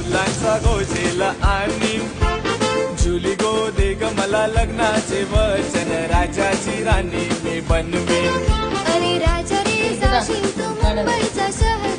फुलांचा गोजेला आणि जुली गो दे ग मला लग्नाचे वचन, राजाची राणी मी बनवीन. अरे राजा रे जाशील तू मुंबईचा शहर